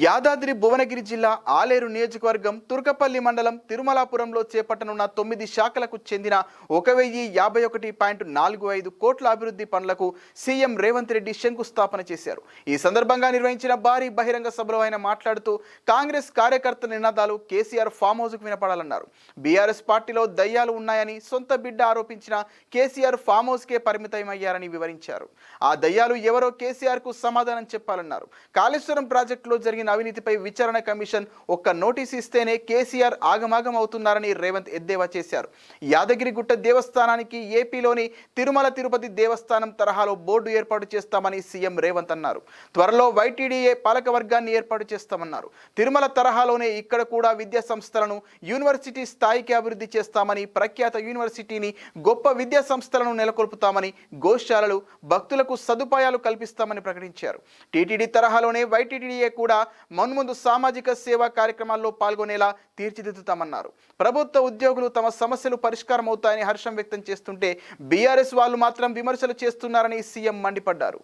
యాదాద్రి భువనగిరి జిల్లా ఆలేరు నియోజకవర్గం తుర్కపల్లి మండలం తిరుమలాపురంలో చేపట్టనున్న 9 శాఖలకు చెందిన 1051.45 కోట్ల అభివృద్ధి పనులకు సీఎం రేవంత్ రెడ్డి శంకుస్థాపన చేశారు. ఈ సందర్భంగా నిర్వహించిన భారీ బహిరంగ సభలో ఆయన మాట్లాడుతూ కాంగ్రెస్ కార్యకర్తల నినాదాలు కేసీఆర్ ఫామ్ హౌస్కు వినపడాలన్నారు. బీఆర్ఎస్ పార్టీలో దయ్యాలు ఉన్నాయని సొంత బిడ్డ ఆరోపించిన కేసీఆర్ ఫామ్ హౌస్కే పరిమితమయ్యారని వివరించారు. ఆ దయ్యాలు ఎవరో కేసీఆర్కు సమాధానం చెప్పాలన్నారు. కాళేశ్వరం ప్రాజెక్టులో జరిగిన అవినీతిపై విచారణ కమిషన్ ఒక్క నోటీస్ ఇస్తేనే కేసీఆర్ ఆగమాగం అవుతున్నారని రేవంత్ ఎద్దేవా చేశారు. యాదగిరిగుట్ట దేవస్థానానికి ఏపీలోని తిరుమల తిరుపతి దేవస్థానం తరహాలో బోర్డు ఏర్పాటు చేస్తామని సీఎం రేవంత్ అన్నారు. త్వరలో వైటీడీఏ పాలక వర్గాన్ని ఏర్పాటు చేస్తామన్నారు. తిరుమల తరహాలోనే ఇక్కడ కూడా విద్యా సంస్థలను యూనివర్సిటీ స్థాయికి అభివృద్ధి చేస్తామని, ప్రఖ్యాత యూనివర్సిటీని గొప్ప విద్యా సంస్థలను నెలకొల్పుతామని, గోశాలలు భక్తులకు సదుపాయాలు కల్పిస్తామని ప్రకటించారు. టీటీడీ తరహాలోనే వైటీడీఏ కూడా మున్ముందు సామాజిక సేవా కార్యక్రమాల్లో పాల్గొనేలా తీర్చిదిద్దుతామన్నారు. ప్రభుత్వ ఉద్యోగులు తమ సమస్యలు పరిష్కారం అవుతాయని హర్షం వ్యక్తం చేస్తుంటే బీఆర్ఎస్ వాళ్ళు మాత్రం విమర్శలు చేస్తున్నారని సీఎం మండిపడ్డారు.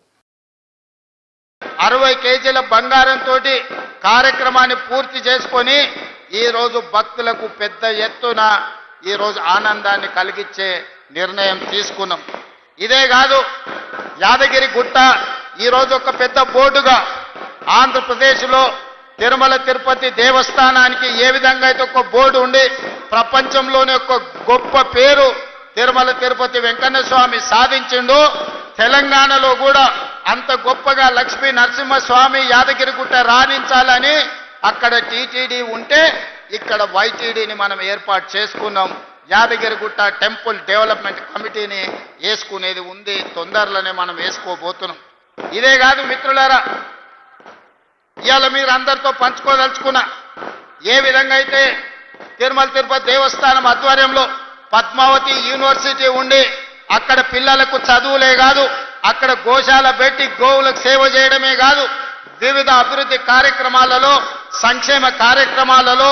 60 కేజీల బంగారంతో కార్యక్రమాన్ని పూర్తి చేసుకొని ఈ రోజు భక్తులకు పెద్ద ఎత్తున ఈ రోజు ఆనందాన్ని కలిగించే నిర్ణయం తీసుకున్నాం. ఇదే కాదు, యాదగిరి గుట్ట ఈ రోజు ఒక పెద్ద బోర్డుగా ఆంధ్రప్రదేశ్లో తిరుమల తిరుపతి దేవస్థానానికి ఏ విధంగా అయితే ఒక బోర్డు ఉండి ప్రపంచంలోనే ఒక గొప్ప పేరు తిరుమల తిరుపతి వెంకన్న స్వామి సాధించిండు, తెలంగాణలో కూడా అంత గొప్పగా లక్ష్మీ నరసింహస్వామి యాదగిరిగుట్ట రాణించాలని అక్కడ టీటీడీ ఉంటే ఇక్కడ వైటీడీని మనం ఏర్పాటు చేసుకున్నాం. యాదగిరిగుట్ట టెంపుల్ డెవలప్మెంట్ కమిటీని వేసుకునేది ఉంది, తొందరలోనే మనం వేసుకోబోతున్నాం. ఇదే కాదు మిత్రులారా, ఇవాళ మీరు అందరితో పంచుకోదలుచుకున్న ఏ విధంగా అయితే తిరుమల తిరుపతి దేవస్థానం ఆధ్వర్యంలో పద్మావతి యూనివర్సిటీ ఉండి అక్కడ పిల్లలకు చదువులే కాదు, అక్కడ గోశాల పెట్టి గోవులకు సేవ చేయడమే కాదు, వివిధ అభివృద్ధి కార్యక్రమాలలో, సంక్షేమ కార్యక్రమాలలో,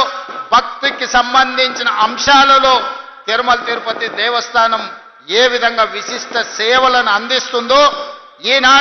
భక్తికి సంబంధించిన అంశాలలో తిరుమల తిరుపతి దేవస్థానం ఏ విధంగా విశిష్ట సేవలను అందిస్తుందో ఈనాడు